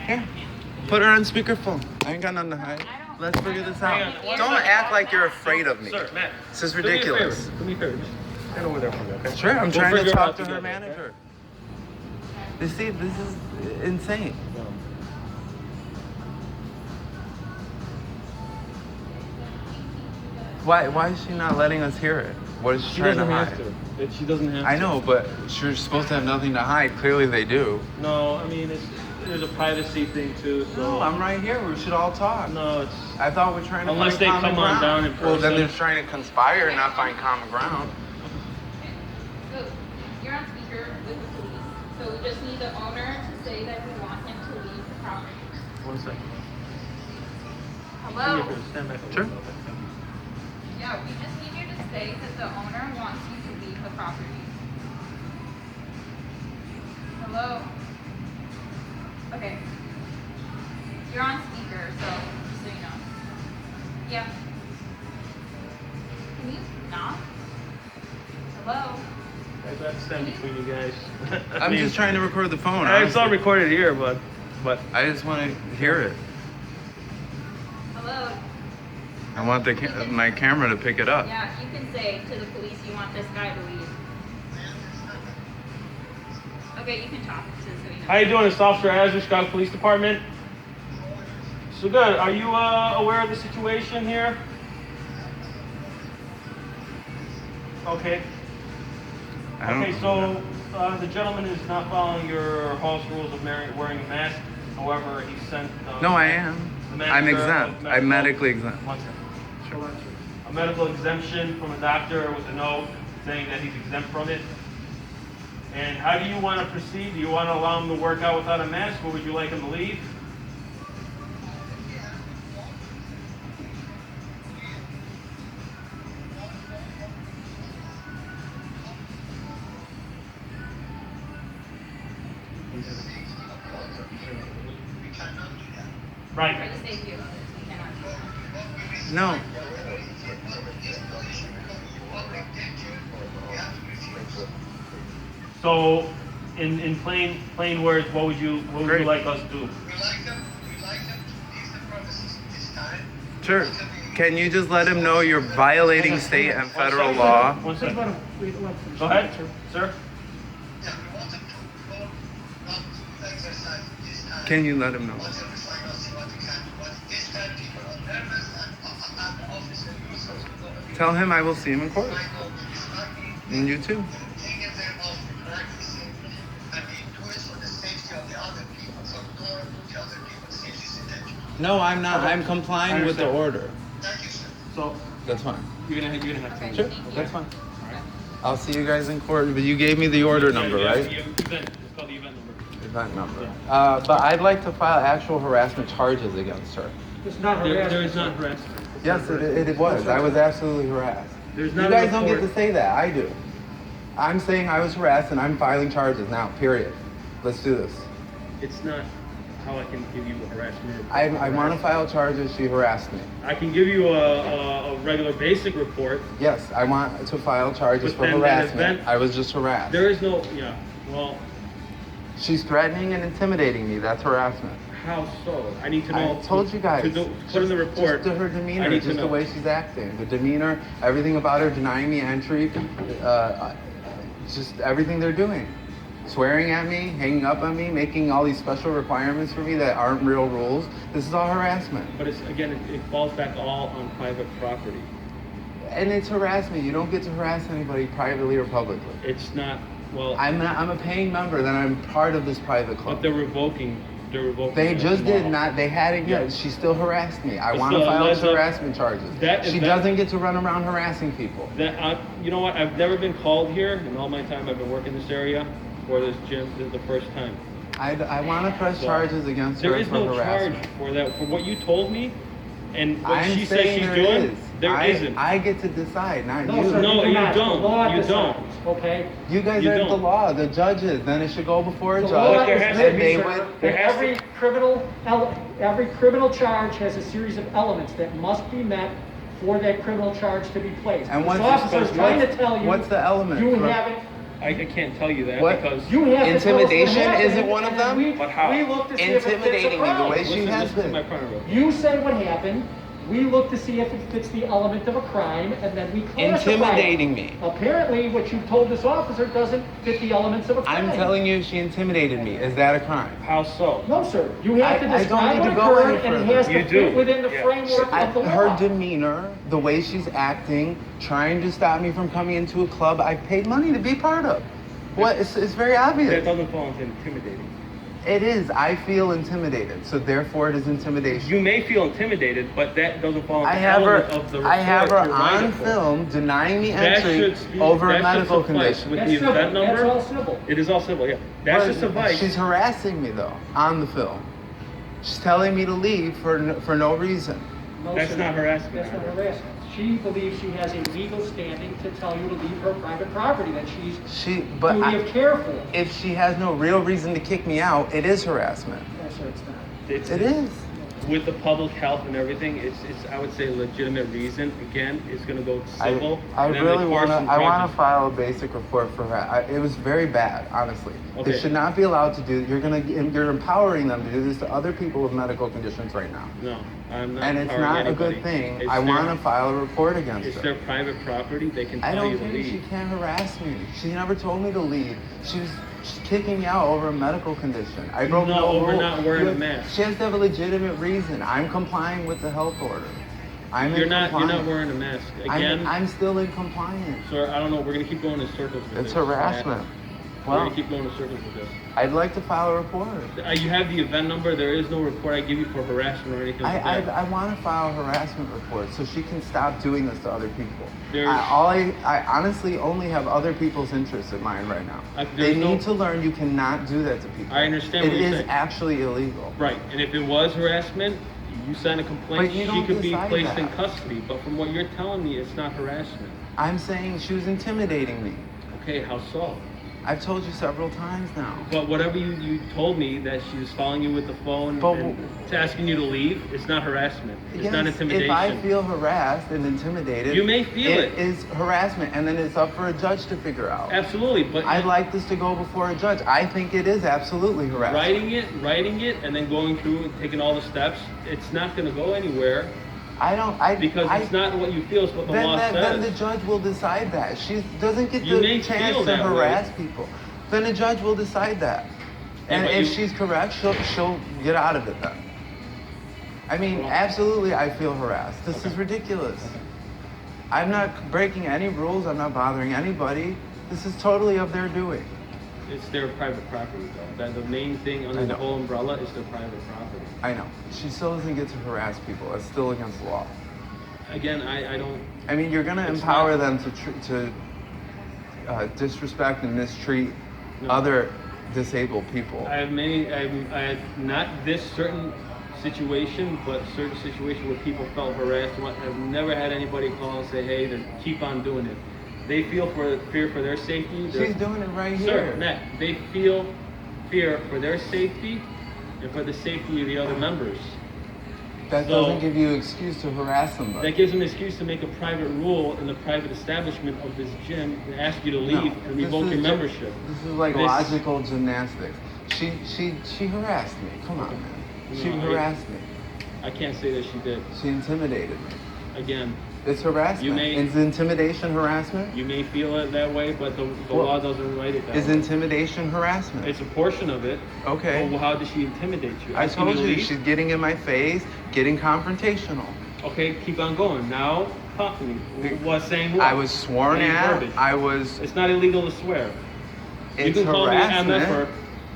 Here, put her on speakerphone. I ain't got nothing to hide. Let's figure this out. Don't act like you're afraid of me. Sir, Matt. This is ridiculous. Do me a favor. Just stand over there for me, okay? Sure, I'm We'll trying to figure it talk out to her together, manager. You see, this is insane. Why is she not letting us hear it? What is she trying to hide? She doesn't have to. I know, but you're supposed to have nothing to hide. Clearly they do. No, I mean, there's a privacy thing too. So. No, I'm right here. We should all talk. No, I thought we're trying to unless find they common come on ground. down in person. Well, then they're trying to conspire and not find common ground. So, you're on speaker with the police. So we just need the owner to say that we want him to leave the property. 1 second. Hello? Stand back a Sure. little bit. Yeah, we just need you to say that the owner wants you to leave the property. Hello? Okay. You're on speaker, so just so you know. Yeah. Can you not? Hello? I got to stand between you guys. I'm just trying to record the phone. It's all honestly. recorded here, but I just want to hear it. Hello? I want my camera to pick it up. Yeah, you can say to the police you want this guy to leave. Okay, you can talk so you know. how you doing? It's Officer Azure, Chicago Police Department. So good. Are you aware of the situation here? Okay. Okay, so the gentleman is not following your house rules of wearing a mask. However, he sent. No, I am. I'm exempt. I'm medically exempt. One second. Sure. A medical exemption from a doctor with a note saying that he's exempt from it. And how do you want to proceed? Do you want to allow him to work out without a mask, or would you like him to leave? Right. For the safety of others, we cannot do that. No. So, in plain words, what would you Great. like us to do? We like them to leave the premises this time. Sure. Can you just let him know you're violating state and federal law? One second. Go ahead, sir. Yeah, we want them to go not to exercise this time. Can you let him know? Until we find out see what we can do. But this time people are nervous and the officer users will go. Tell him I will see him in court. I know it's lucky. And you too. Taking them off practicing. I mean, do it for the safety of the other people. So don't put the other people's safety in danger. No, I'm not. I'm complying with the order. Thank you, sir. So That's fine. you're gonna have to. Sure. That's fine. I'll see you guys in court. But you gave me the order number, right? The event. It's called the event number. Event number. But I'd like to file actual harassment charges against her. It's not There harassment. is not harassment. Yes, it was. I was absolutely harassed. There's You not guys a don't get report. to say that. I do. I'm saying I was harassed and I'm filing charges now, period. Let's do this. It's not how I can give you a harassment. I want to file charges. She harassed me. I can give you a regular basic report. Yes, I want to file charges But for then that harassment. event- I was just harassed. There is no, well, She's threatening and intimidating me. That's harassment. how so? I need to know. I told you guys. To put in the report. Just her I demeanor, need to just the know. way she's acting. The demeanor, everything about her denying me entry, just everything they're doing. Swearing at me, hanging up on me, making all these special requirements for me that aren't real rules. This is all harassment. But it's, again, it falls back all on private property. And it's harassment. You don't get to harass anybody privately or publicly. It's not, well, I'm a paying member, then I'm part of this private but club. they're revoking. They it just did tomorrow. not, they hadn't yet. Yeah. She still harassed me. I But want to still, file unless harassment charges. that She event- doesn't get to run around harassing people. You know what? I've never been called here in all my time I've been working this area for this gym. This is the first time. I want to press So, charges against her There is for no harassment. charge for that. For what you told me and what I'm she says saying she's there doing, is. there I, isn't. I get to decide, not No, you. sir, No, do you not. don't. The law You decides, don't. okay? You guys You are the don't. law, the judges. Then it should go before a The judge. law there is has to written, be, they sir, would. there that has every criminal charge has a series of elements that must be met for that criminal charge to be placed. And This what's officer is trying to tell you. what's the element? You for- haven't, I can't tell you that What? because You have to tell us what Intimidation happened, isn't one of and them? We, But how? we look to see if it fits Intimidating me the way crime. she has listen to been. my partner real quick. You say what happened. We look to see if it fits the element of a crime, and then we classify Intimidating it. me. Apparently, what you told this officer doesn't fit the elements of a crime. I'm telling you, she intimidated me. Is that a crime? How so? No, sir. You have to I don't describe need what to go occurred, any and it further. has to You fit do. within the Yeah. framework of the law. Her demeanor, the way she's acting, trying to stop me from coming into a club I paid money to be part of. What? It's very That obvious. doesn't fall into intimidating. It is. I feel intimidated, so therefore it is intimidation. You may feel intimidated, but that doesn't fall into I the have her. element of the report I have her you're on writing for. film denying me That entry should speak- over that a should medical suffice condition. with That's the civil. event number. That's all civil. It is all civil, yeah. That should But suffice. She's harassing me though on the film. She's telling me to leave for no reason. No, That's sir. not harassment. That's not harassment. She believes she has a legal standing to tell you to leave her private property that she's But duty of care for. if she has no real reason to kick me out, it is harassment. No, sir, it's not. It is. With the public health and everything, it's I would say a legitimate reason. Again, it's going to go civil. I and then really the want course to. and I want prejudice. to file a basic report for her. It was very bad, honestly. Okay. They should not be allowed to do. You're empowering them to do this to other people with medical conditions right now, No, I'm not. and it's empowering not a anybody. good thing. It's I their- want to file a report against It's her. their private property. They can I tell you don't to think she leave. can harass me. She never told me to leave. She's kicking me out over a medical condition. I broke No, over rule. not wearing a mask. She has to have a legitimate reason. I'm complying with the health order. You're not wearing a mask. Again, I'm still in compliance. sir, I don't know. We're going to keep going in circles with It's this. harassment. We're Well, going to keep going in circles with this. I'd like to file a report. You have the event number. There is no report I give you for harassment or anything like that. I want to file a harassment report so she can stop doing this to other people. There's- I honestly only have other people's interests in mind right now. They there's no- need to learn you cannot do that to people. I understand It what you're is saying. actually illegal. Right, and if it was harassment, you sign a complaint, But you she don't could be decide placed in that. custody. But from what you're telling me, it's not harassment. I'm saying she was intimidating me. Okay, how so? I've told you several times now. But whatever you told me that she was following you with the phone But and asking you to leave, it's not harassment. It's Yes, not intimidation. if I feel harassed and intimidated, You may feel it. It is harassment, and then it's up for a judge to figure out. Absolutely, but I'd like this to go before a judge. I think it is absolutely harassment. writing it, and then going through and taking all the steps, it's not going to go anywhere because it's not what you feel, it's what the law says. Then the judge will decide that. She doesn't get You may the chance feel to that way. harass people. Then the judge will decide that. And but if you- she's correct, she'll get out of it then. I mean, absolutely, I feel harassed. This is ridiculous. I'm not breaking any rules. I'm not bothering anybody. This is totally of their doing. It's their private property, though. That the main thing under I the know. whole umbrella is their private property. I know. She still doesn't get to harass people. It's still against the law. Again, I don't. I mean, you're going to It's empower not- them to disrespect and mistreat No. other disabled people. I have not this certain situation, but certain situations where people felt harassed. I've never had anybody call and say, "Hey, then keep on doing it." They feel fear for their safety. She's doing it right Sir, here. Matt, they feel fear for their safety and for the safety of the other members. That So- doesn't give you an excuse to harass somebody. That gives them an excuse to make a private rule in the private establishment of this gym and ask you to leave No, and this revoke is your ju- membership. This is like This- logical gymnastics. She harassed me. Come on, man. She No, harassed me. I can't say that she did. She intimidated me. Again, It's harassment. You may- Is intimidation harassment? you may feel it that way, but the Well, law doesn't write it that Is way. intimidation harassment? It's a portion of it. Okay. Well, how did she intimidate you? I Asking told to you, leave? she's getting in my face, getting confrontational. Okay, keep on going. Now, talk to me. What saying what? I was sworn Any at. verbiage? It's not illegal to swear. You It's can call me an harassment. MFer,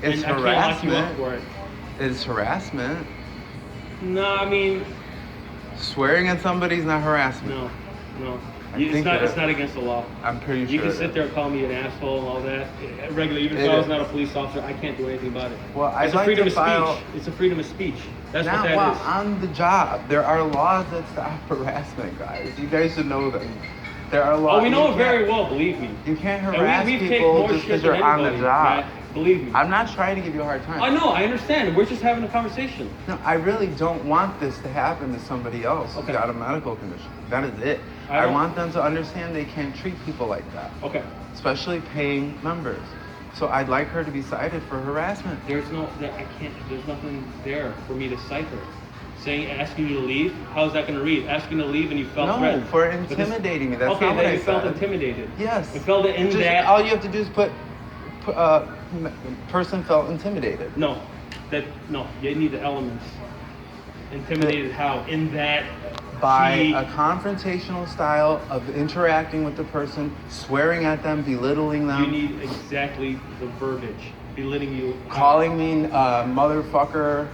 It's and I can't lock you up harassment. for it. It's harassment. No, I mean, Swearing at somebody's not harassment. no. I think that- It's not against the law. I'm pretty sure. You can it sit is. there and call me an asshole and all that. Regularly, even if It I was is. not a police officer, I can't do anything about it. Well, I'd it's a like freedom to of file- speech. It's a freedom of speech. That's Not what that while is. on the job. There are laws that stop harassment, guys. You guys should know them. There are laws. Oh, we know you it very can't- well. Believe me. You can't And harass we've taken people more just shit because than you're on the anybody, job. Matt. Believe me. I'm not trying to give you a hard time. I know. I understand. We're just having a conversation. No, I really don't want this to happen to somebody else who's Okay. got a medical condition. That is it. I I don't- want them to understand they can't treat people like that. Okay. especially paying members. So I'd like her to be cited for harassment. There's nothing there for me to cite her. Asking you to leave, how's that going to read? Asking to leave and you felt No, threatened. for intimidating me. That's okay, not what then I you felt said. intimidated. Yes. You felt it in Just, that. all you have to do is put person felt intimidated. No, you need the elements. Intimidated how? In that. By a confrontational style of interacting with the person, swearing at them, belittling them. You need exactly the verbiage. Belittling you. Calling me motherfucker,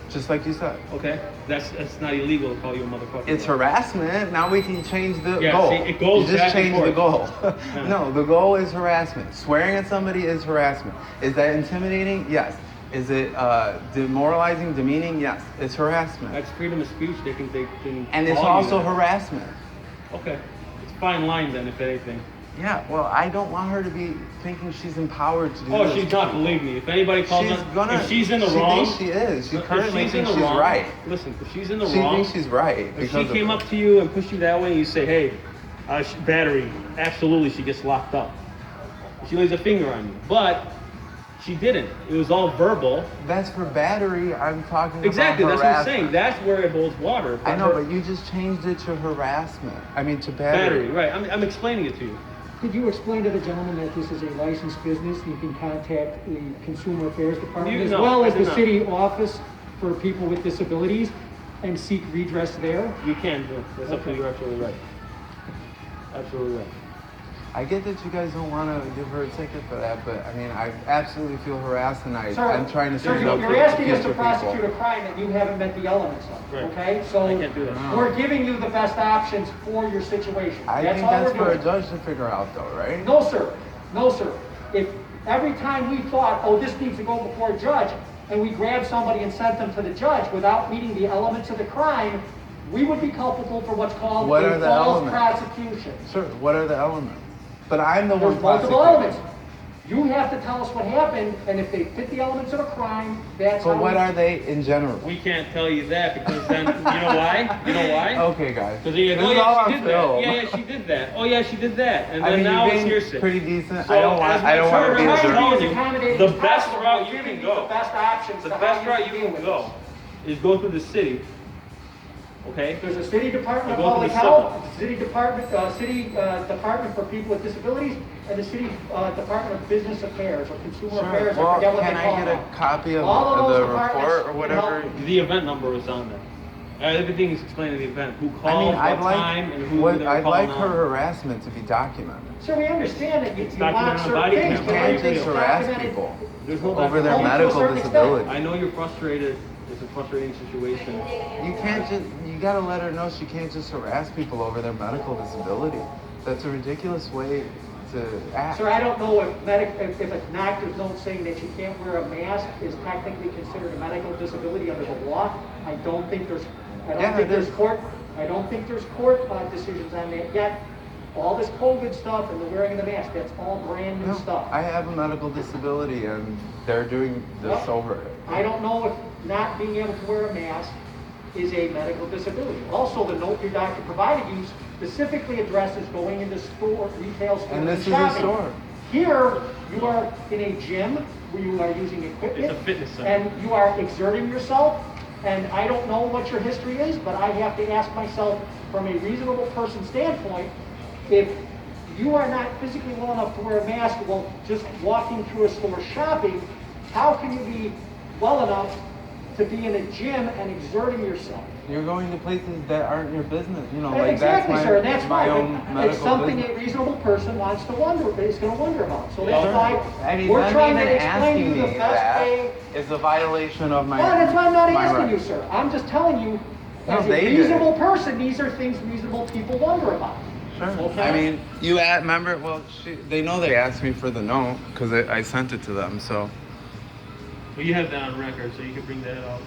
just like you said. Okay, that's not illegal to call you a motherfucker. It's harassment. Now we can change the Yeah, goal. see, it goes you just back and change the goal. forth. Yeah. No, the goal is harassment. Swearing at somebody is harassment. Is that intimidating? Yes. Is it demoralizing, demeaning? Yes. It's harassment. That's freedom of speech. They can And it's call you also that. harassment. Okay, it's a fine line then, if anything. Yeah, well, I don't want her to be thinking she's empowered to do Oh, this. she's not. Believe me. If anybody calls her, if she's in the wrong, She thinks she is. She if currently she's in thinks the she's wrong, right. Listen, if she's in the She wrong, thinks she's right. if because she of came it. up to you and pushed you that way, and you say, "Hey, battery," absolutely, she gets locked up. She lays a finger on you, but she didn't. It was all verbal. That's for battery. I'm talking Exactly. about That's what I'm harassment. saying. That's where it holds water. I know, but you just changed it to harassment. I mean, to battery. battery. Right. I'm explaining it to you. Could you explain to the gentleman that this is a licensed business? You can contact the Consumer Affairs Department as well as the city office for people with disabilities and seek redress there? You can do. That's up to you. You're absolutely right. Absolutely right. I get that you guys don't want to give her a ticket for that, but I mean, I absolutely feel harassed, and I'm trying to Sir, stand up you're for asking us to future prosecute people. a crime that you haven't met the elements of, Right. okay? So I can't do that. No. we're giving you the best options for your situation. I That's think all that's we're for a doing. judge to figure out, though, right? No, sir. No, sir. If every time we thought, oh, this needs to go before a judge, and we grabbed somebody and sent them to the judge without meeting the elements of the crime, we would be culpable for what's called What are a the false elements? prosecution. Sure. What are the elements? But I'm the one There's multiple prosecuting. elements. You have to tell us what happened, and if they fit the elements of a crime, that's But how what we... are they in general? We can't tell you that because then, you know why? You know why? Okay, guys. Because This is all she on did that. film. Yeah, she did that. Oh, yeah, she did that. And I then mean, now you're it's being hearsay. pretty decent. So, I don't want to be a as jerk. telling as you, accommodating the as best possible. route We're you giving can you go, the best options the to best how route you you deal can with go is go through the city. Okay? There's a city department of You go to public the health, city department for people with disabilities, and the city department of business affairs or consumer affairs. I Well, forget what can they I call get them. a copy of All of the those report departments or can whatever? help. The event number is on there. Everything is explained in the event. Who I called, mean, what time, and who they're I'd calling like her on. harassment to be documented. So we understand that you want documented on certain body things, cam. but You can't everything's just harass documented. people There's no over their Only to a medical certain extent. disability. I know you're frustrated. It's a frustrating situation. You can't just, you gotta let her know she can't just harass people over their medical disability. That's a ridiculous way to act. Sir, I don't know if a doctor's note saying that you can't wear a mask is technically considered a medical disability under the law. I don't think there's court decisions on that yet. All this COVID stuff and the wearing of the mask, that's all brand new No, stuff. I have a medical disability and they're doing this Well, over it. I don't know if not being able to wear a mask is a medical disability. Also, the note your doctor provided you specifically addresses going into retail stores And this is a shopping. store. Here, you are in a gym where you are using equipment. It's a fitness center. And you are exerting yourself. And I don't know what your history is, but I have to ask myself from a reasonable person standpoint, if you are not physically well enough to wear a mask while just walking through a store shopping, how can you be well enough to be in a gym and exerting yourself? You're going to places that aren't your business, you know, like Exactly, that's sir, and that's my fine. own It's medical something business. a reasonable person wants to wonder, is going to wonder about. So that's Sure. why I mean, we're them trying to even explain to asking you the me best that way. is a violation of my Well, that's why I'm not my asking you, rights. sir. I'm just telling you, No, as a they did. reasonable person, these are things reasonable people wonder about. Sure. Okay. I mean, remember, well, they know they asked me for the note because I sent it to them, so. Well, you have that on record, so you can bring that out.